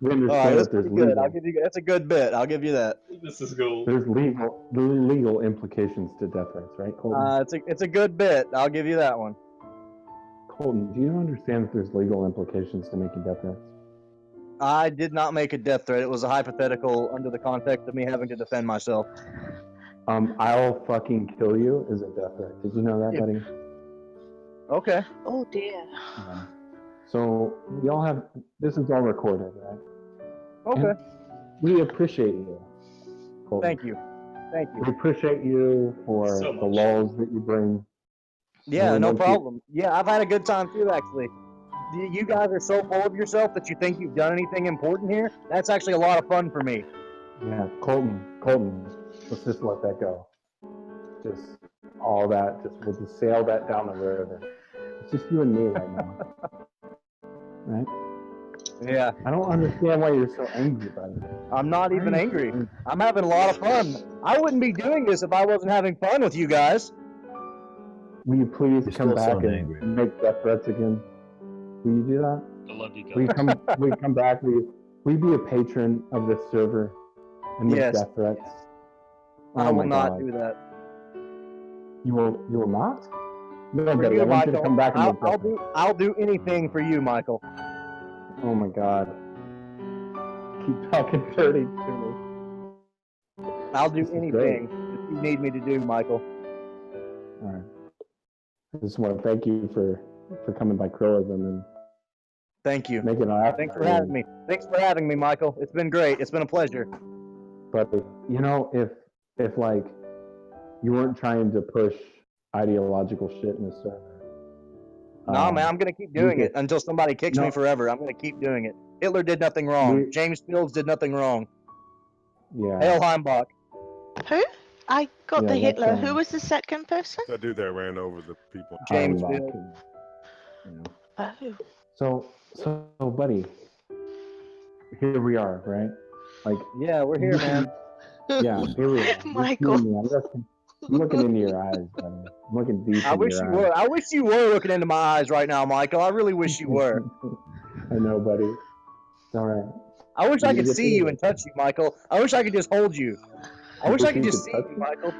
We All right, understand that's that there's pretty good. legal. I'll give you. That's a good bit. I'll give you that. This is gold. There's legal implications to death threats, right, Colton? It's a good bit. I'll give you that one. Colton, do you understand that there's legal implications to making death threats? I did not make a death threat. It was a hypothetical under the context of me having to defend myself. I'll fucking kill you is a death threat. Did you know that, buddy? Okay. Oh dear. Yeah. So we all have. This is all recorded, right? Okay. And we appreciate you, Colton. Thank you. We appreciate you for So the much. laws that you bring. Yeah, And no once you- problem. Yeah, I've had a good time too, actually. You guys are so full of yourself that you think you've done anything important here. That's actually a lot of fun for me. Yeah, Colton, let's just let that go. Just all that, we'll just sail that down the river. It's just you and me right now. Right? Yeah. I don't understand why you're so angry, buddy. I'm not Why even are you angry. so I'm having a lot of fun. I wouldn't be doing this if I wasn't having fun with you guys. Will you please You come still back sound and angry. make death threats again? Will you do that? I love you Will you guys. come back? Will you be a patron of this server and make Yes. death threats? I Oh will my not God. do that. You will not? No, For buddy, you, I want you Michael, to come back and make I'll death I'll do anything for you, Michael. Oh my God. Keep talking dirty to me. I'll do This is great. anything that you need me to do, Michael. All right. I just want to thank you for coming by Krillism and Thank you. making it happen. Thanks for having me. Thanks for having me, Michael. It's been great. It's been a pleasure. But you know, if like you weren't trying to push ideological shit in the server. Nah, man, I'm gonna keep doing it until somebody kicks me forever. I'm gonna keep doing it. Hitler did nothing wrong. James Fields did nothing wrong. Yeah. Hail Heimbach. Who? I got Yeah, the that's, Hitler. Who was the second person? That dude that ran over the people. James Heimbach, Fields. Oh. So, buddy, here we are, right? Like, yeah, we're here, man. Yeah, here we are. Michael. I'm looking into your eyes, buddy. I'm looking deep I in wish your you eyes. were. I wish you were looking into my eyes right now, Michael. I really wish you were. I know, buddy. It's all right. I wish I You could get see to you it. and touch you, Michael. I wish I could just hold you. I wish I could just see touch you, Michael.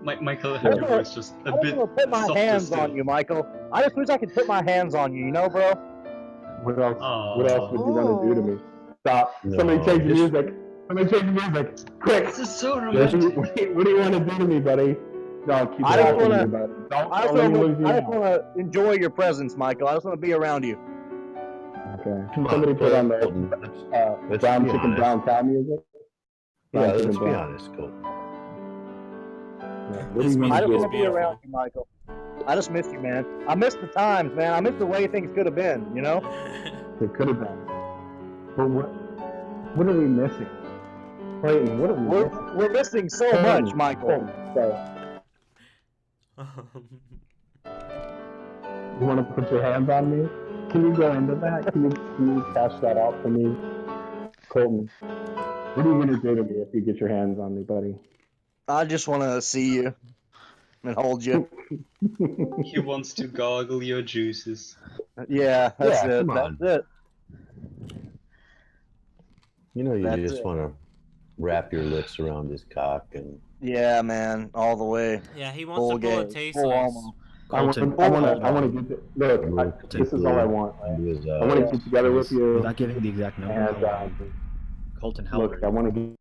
Michael, I have just your wanna- voice just I a just bit want to put my softer hands still. on you, Michael. I just wish I could put my hands on you. You know, bro. What else? What else would you want to do to me? Stop! No, Somebody change the just- music. Somebody change the music. Quick! This is so What do romantic. you want to do to me, buddy? No, keep I just talking to wanna- me, buddy. Don't I just let me lose you want now. to enjoy your presence, Michael. I just want to be around you. Okay. Come on, Somebody put on the Colton. Let's brown be chicken, honest. brown cow music. Yeah, Brown let's chicken, be brown. honest, Colton. Yeah. What do you want I to just do? want to be around you, Michael. I just miss you, man. I miss the times, man. I miss the way things could have been, you know? It could have been. But what are we missing? Clayton, what are we missing? We're missing so much, Michael. You want to put your hands on me? Can you go into that? Can you cash that out for me? Colton, what are you going to do to me if you get your hands on me, buddy? I just want to see you and hold you. He wants to gargle your juices. Yeah, that's Yeah, it. come on. That's it. You know, you That's just it. want to wrap your lips around his cock and. Yeah, man, all the way. Yeah, he wants Full to pull a gay, tasteless. full homo. I want to get. Look, this is all I want. I want to get together with you. Without giving the exact number, And Colton, how look, old are I you? want to get